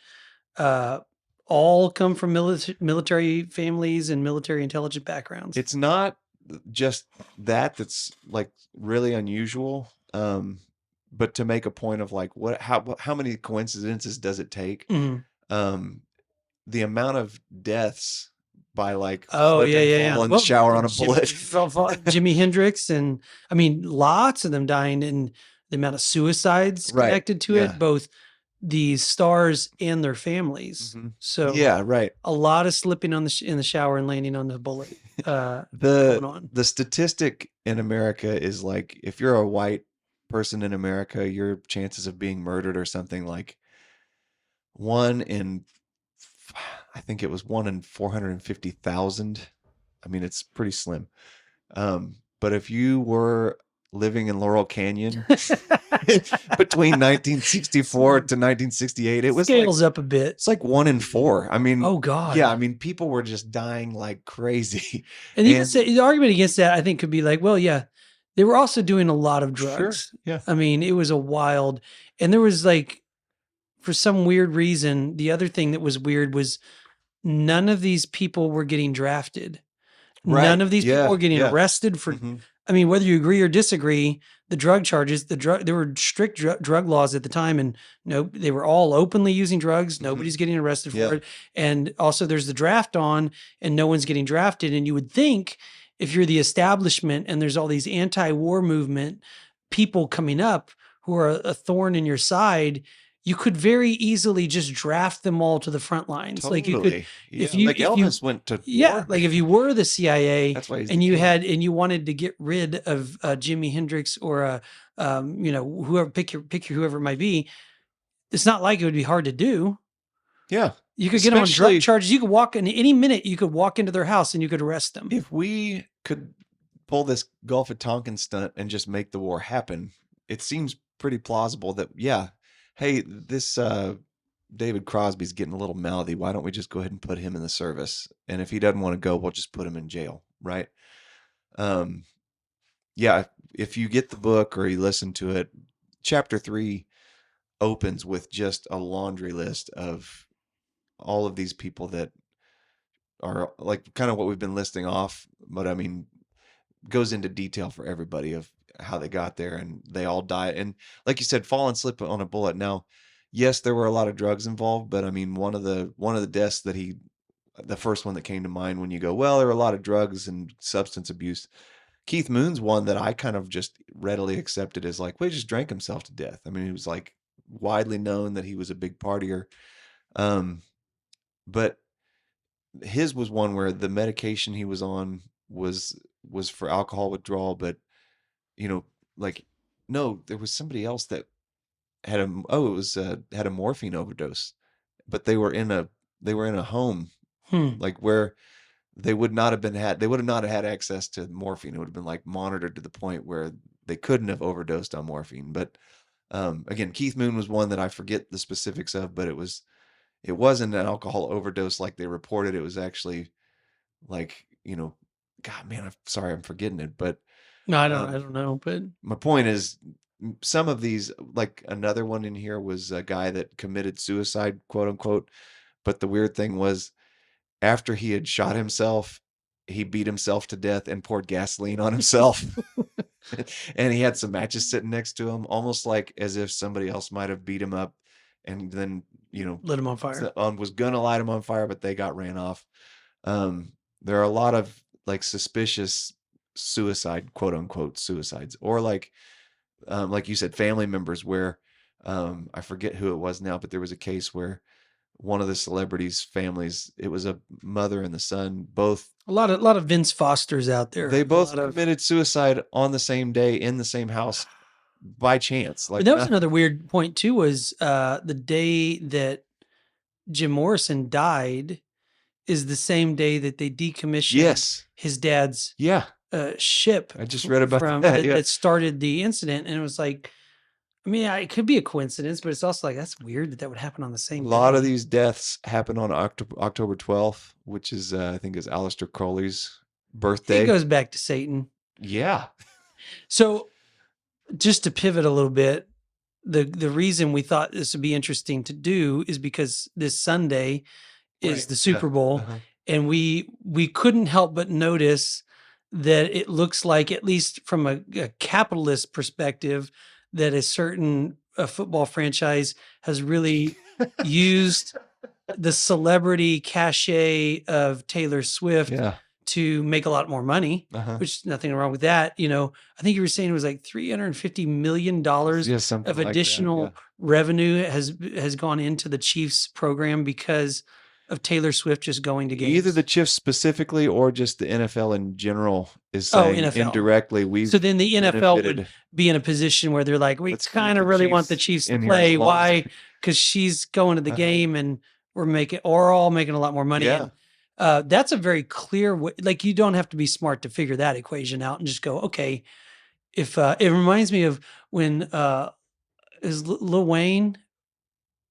all come from military families and military intelligence backgrounds. It's not just that's like really unusual. But to make a point of like how many coincidences does it take? The amount of deaths by like fall in the shower on a bullet. Jimi Hendrix, and I mean, lots of them dying, and the amount of suicides connected to it, both these stars and their families. So yeah, right. A lot of slipping in the shower and landing on the bullet. The statistic in America is like, if you're a white person in America, your chances of being murdered or something like I think it was 1 in 450,000. I mean, it's pretty slim. But if you were living in Laurel Canyon between 1964 to 1968. It was like, Scales up a bit. it's like 1 in 4. I mean, Oh God. yeah, I mean, people were just dying like crazy. And you could say the argument against that, I think, could be like, well, yeah, they were also doing a lot of Sure, drugs. yeah. I mean, it was a wild, and there was like, for some weird reason, the other thing that was weird was none of these people were getting drafted. Right. None of these people Yeah, were getting yeah. arrested for. Mhm. I mean, whether you agree or disagree, the drug charges, there were strict drug laws at the time, and no, they were all openly using drugs. Nobody's getting arrested Yeah. for it. And also, there's the draft on, and no one's getting drafted. And you would think if you're the establishment and there's all these anti-war movement people coming up who are a thorn in your side, you could very easily just draft them all to the front lines. Like you could, Totally. if Yeah, you, like if you, Elvis went to yeah, war. like if you were the CIA That's why he's and the you king. had and you wanted to get rid of Jimi Hendrix or whoever, pick your whoever it might be, it's not like it would be hard to do. Yeah. You could get them on Especially- drug charges. You could walk in any minute. You could walk into their house and you could arrest them. If we could pull this Gulf of Tonkin stunt and just make the war happen, it seems pretty plausible that, yeah, hey, this David Crosby's getting a little mouthy. Why don't we just go ahead and put him in the service? And if he doesn't want to go, we'll just put him in jail, right? Yeah, if you get the book or you listen to it, chapter 3 opens with just a laundry list of all of these people that are like kind of what we've been listing off, but I mean, goes into detail for everybody of how they got there, and they all die. And like you said, fall and slip on a bullet. Now, yes, there were a lot of drugs involved, but I mean, one of the deaths that the first one that came to mind when you go, well, there were a lot of drugs and substance abuse. Keith Moon's one that I kind of just readily accepted as like, well, he just drank himself to death. I mean, he was like widely known that he was a big partier. But his was one where the medication he was on was for alcohol withdrawal, but like, no, there was somebody else that had had a morphine overdose, but they were in a home, like where they would not have had access to morphine. It would have been like monitored to the point where they couldn't have overdosed on morphine. But again, Keith Moon was one that I forget the specifics of, but it wasn't an alcohol overdose like they reported. It was actually like, God, man, I'm sorry, I'm forgetting it. But no, I don't know. But my point is, some of these, like another one in here was a guy that committed suicide, quote unquote. But the weird thing was, after he had shot himself, he beat himself to death and poured gasoline on himself. And he had some matches sitting next to him, almost like as if somebody else might have beat him up and then, lit him on fire. Was gonna light him on fire, but they got ran off. There are a lot of like suspicious suicide, quote unquote suicides, or like you said, family members where I forget who it was now, but there was a case where one of the celebrities' families, it was a mother and the son, both a lot of Vince Fosters out there. They both committed suicide on the same day in the same house by chance. Like, but that was another weird point too, was the day that Jim Morrison died is the same day that they decommissioned his dad's ship. I just read about that. That started the incident, and it was like, I mean, it could be a coincidence, but it's also like, that's weird that would happen on the same day. A lot of these deaths happen on October 12th, which is, I think, is Aleister Crowley's birthday. It goes back to Satan. Yeah. So just to pivot a little bit, the reason we thought this would be interesting to do is because this Sunday is the Super Bowl, and we couldn't help but notice that it looks like, at least from a capitalist perspective, that a certain football franchise has really used the celebrity cachet of Taylor Swift to make a lot more money, which nothing wrong with that. I think you were saying it was like $350 million of additional revenue has gone into the Chiefs program because of Taylor Swift just going to games. Either the Chiefs specifically or just the NFL in general is saying indirectly so then the NFL would be in a position where they're like, we kind of really want the Chiefs to play. Why? Because she's going to the game and we're all making a lot more money. Yeah. And, that's a very clear way. Like, you don't have to be smart to figure that equation out and just go, okay, if it reminds me of when is Lil Wayne.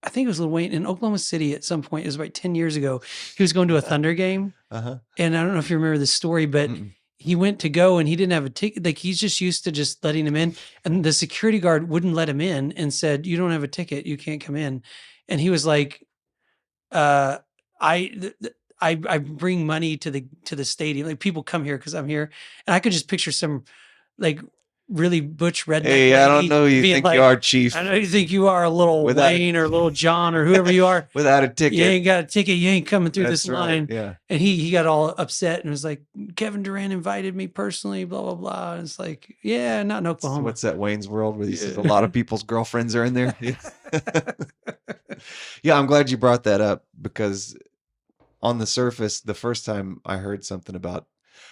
I think it was Lil Wayne in Oklahoma City at some point. It was about 10 years ago. He was going to a Thunder game. Uh-huh. And I don't know if you remember this story, but Mm-mm. he went to go and he didn't have a ticket. Like he's just used to just letting him in. And the security guard wouldn't let him in and said, "You don't have a ticket. You can't come in." And he was like, uh, I bring money to the stadium. Like people come here because I'm here. And I could just picture some like really butch redneck Hey, I don't lady know who you being think like, you are, Chief. "I know you think you are a little Without- Wayne or little John or whoever you are. Without a You ticket. ain't got a ticket. You ain't coming through That's this right. line." Yeah. And he got all upset and was like, "Kevin Durant invited me personally, blah, blah, blah." And it's like, yeah, not in Oklahoma. What's that Wayne's World where he says Yeah. a lot of people's girlfriends are in there? Yeah, I'm glad you brought that up because on the surface, the first time I heard something about,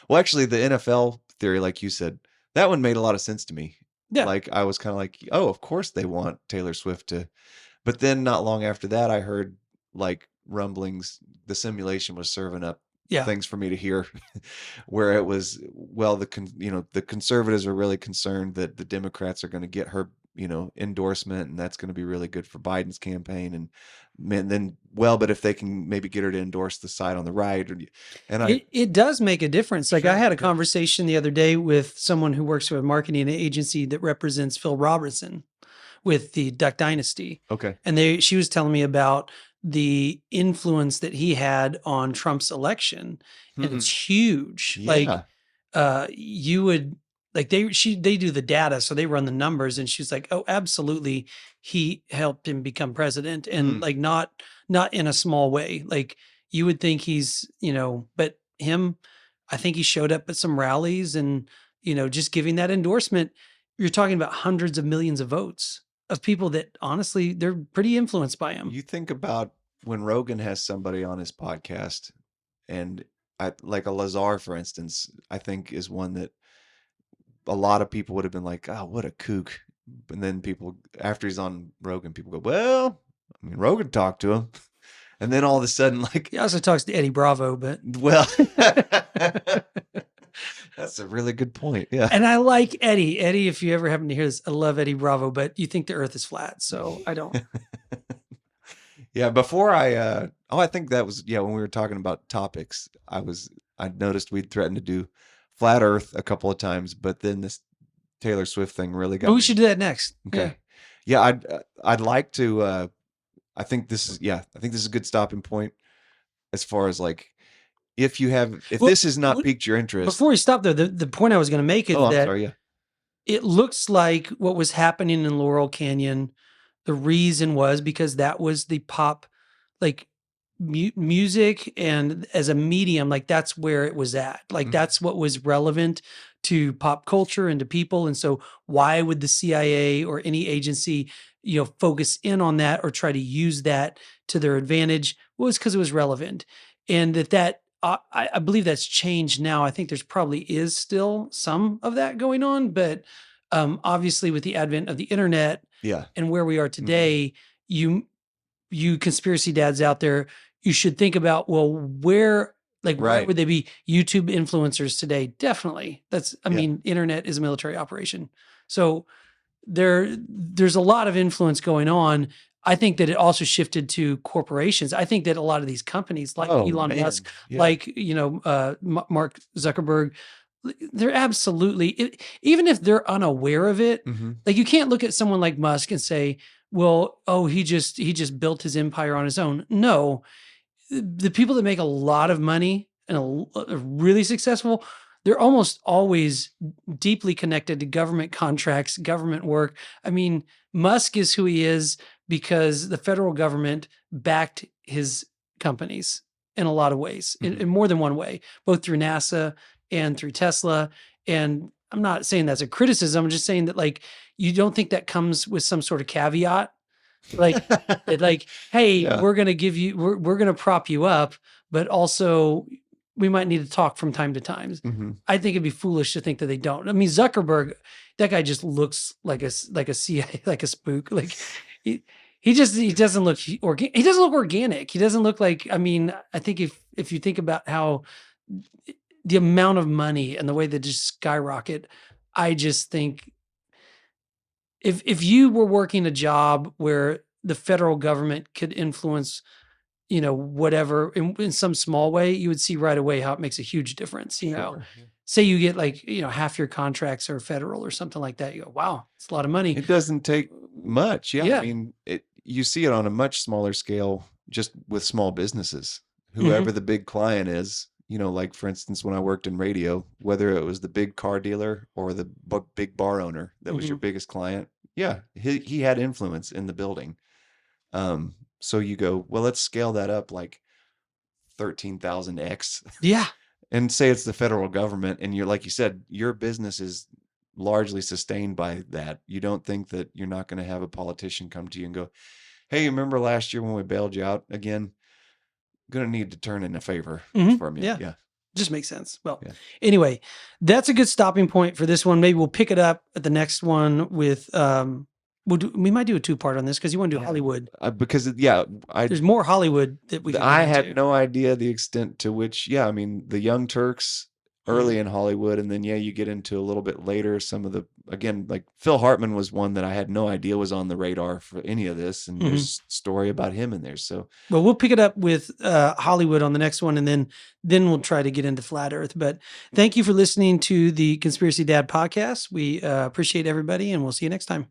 well, actually, the NFL theory, like you said, that one made a lot of sense to me. Yeah. Like I was kind of like, oh, of course they want Taylor Swift to, but then not long after that, I heard like rumblings. The simulation was serving up Yeah. things for me to hear, where it was, well, the conservatives are really concerned that the Democrats are going to get her, endorsement, and that's going to be really good for Biden's campaign. And man, then, well, but if they can maybe get her to endorse the side on the right, and It does make a difference. Like I Sure, had a yeah. conversation the other day with someone who works for a marketing agency that represents Phil Robertson with the Duck Dynasty. okay, And she was telling me about the influence that he had on Trump's election. And it's huge. yeah, Like you would like they do the data, so they run the numbers, and she's like, "Oh, absolutely, he helped him become president." And Mm. like not in a small way. Like you would think he's, but him, I think he showed up at some rallies and, just giving that endorsement. You're talking about hundreds of millions of votes of people that honestly they're pretty influenced by him. You think about when Rogan has somebody on his podcast, and like a Lazar, for instance, I think is one that a lot of people would have been like, "Oh, what a kook," and then people after he's on Rogan, people go, "Well, I mean, Rogan talked to him," and then all of a sudden, like, He also talks to Eddie Bravo, but well, that's a really good point. Yeah. and I like Eddie. Eddie, if you ever happen to hear this, I love Eddie Bravo, but you think the earth is flat, so I don't. Yeah, before I think that was, when we were talking about topics, I noticed we'd threatened to do flat earth a couple of times, but then this Taylor Swift thing really got But we me. should do that next. Okay. Yeah, I'd like to I think this is a good stopping point as far as like if Well, this has not w- piqued your interest. Before we stop though, the point I was going to make is Oh, I'm that sorry, yeah. it looks like what was happening in Laurel Canyon, the reason was because that was the pop, like music and as a medium, like that's where it was at. Like Mhm. that's what was relevant to pop culture and to people. And so why would the CIA or any agency, focus in on that or try to use that to their advantage? Well, it's because it was relevant. And I believe that's changed now. I think there's probably is still some of that going on, but obviously with the advent of the internet Yeah. and where we are today, you conspiracy dads out there, you should think about, well, where Right. would they be? YouTube influencers today? Definitely. I Yeah. mean, internet is a military operation. So there's a lot of influence going on. I think that it also shifted to corporations. I think that a lot of these companies like Oh, Elon man. Musk, Yeah. like, Mark Zuckerberg, they're absolutely, even if they're unaware of it, Mhm. like you can't look at someone like Musk and say, well, oh, he just built his empire on his own. No, the people that make a lot of money and are really successful, they're almost always deeply connected to government contracts, government work. I mean, Musk is who he is because the federal government backed his companies in a lot of ways, in more than one way, both through NASA and through Tesla. And I'm not saying that's a criticism. I'm just saying that like you don't think that comes with some sort of caveat, like like, hey, Yeah. we're gonna give you, we're gonna prop you up, but also we might need to talk from time to time. Mhm. I think it'd be foolish to think that they don't. I mean, Zuckerberg, that guy just looks like a CIA, like a spook. Like he doesn't look he doesn't look organic. He doesn't look like. I mean, I think if you think about how the amount of money and the way they just skyrocket, I just think if you were working a job where the federal government could influence, whatever in some small way, you would see right away how it makes a huge difference. Sure. Say you get like, half your contracts are federal or something like that. You go, wow, it's a lot of money. It doesn't take much. Yeah. Yeah. I mean, you see it on a much smaller scale just with small businesses. Mm-hmm. Whoever the big client is, like for instance, when I worked in radio, whether it was the big car dealer or the big bar owner that was your biggest client, yeah, he had influence in the building. So you go, well, let's scale that up like 13,000x. Yeah. And say it's the federal government, and you're, like you said, your business is largely sustained by that. You don't think that you're not going to have a politician come to you and go, hey, remember last year when we bailed you out again? Going to need to turn in a favor from you. Yeah. Just makes sense. Well, Yeah. Anyway, that's a good stopping point for this one. Maybe we'll pick it up at the next one with, we might do a 2-part on this because you want to do Hollywood. Because there's more Hollywood that we can I get had into. no idea the extent to which, I mean, the Young Turks early in Hollywood, and then you get into a little bit later some of the, again, like Phil Hartman was one that I had no idea was on the radar for any of this, and there's a story about him in there. So, well, we'll pick it up with Hollywood on the next one, and then we'll try to get into Flat Earth. But thank you for listening to the Conspiracy Dad podcast. We appreciate everybody, and we'll see you next time.